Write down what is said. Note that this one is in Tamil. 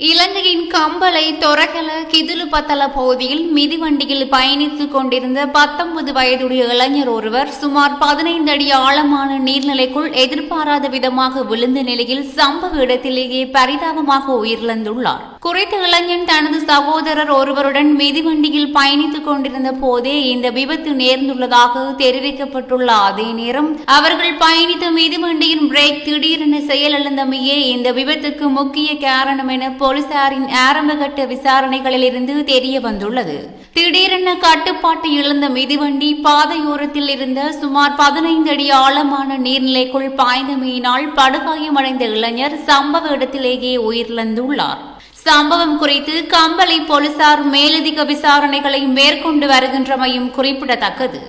இலங்கையின் கம்பளை தொரகல கிதுலுபத்தல பகுதியில் மிதிவண்டியில் பயணித்துக் கொண்டிருந்த 19 வயதுடைய இளைஞர் ஒருவர் சுமார் 15 அடி ஆழமான நீர்நிலைக்குள் எதிர்பாராத விதமாக விழுந்த நிலையில் சம்பவ இடத்திலேயே பரிதாபமாக உயிரிழந்துள்ளார். குறித்த இளைஞன் தனது சகோதரர் ஒருவருடன் மிதிவண்டியில் பயணித்துக் கொண்டிருந்த போதே இந்த விபத்து நேர்ந்துள்ளதாக தெரிவிக்கப்பட்டுள்ள அதே நேரம் அவர்கள் பயணித்த மிதிவண்டியின் பிரேக் திடீரென செயலிழந்தமையே இந்த விபத்துக்கு முக்கிய காரணம் என போலீசாரின் ஆரம்பகட்ட விசாரணைகளில் இருந்து தெரிய வந்துள்ளது. திடீரென கட்டுப்பாட்டு இழந்த மிதிவண்டி பாதையோரத்தில் இருந்த சுமார் 15 அடி ஆழமான நீர்நிலைக்குள் பாய்ந்தமையினால் படுகாயமடைந்த இளைஞர் சம்பவ இடத்திலேயே உயிரிழந்துள்ளார். சம்பவம் குறித்து கம்பளை போலீசார் மேலதிக விசாரணைகளை மேற்கொண்டு வருகின்றமையும் குறிப்பிடத்தக்கது.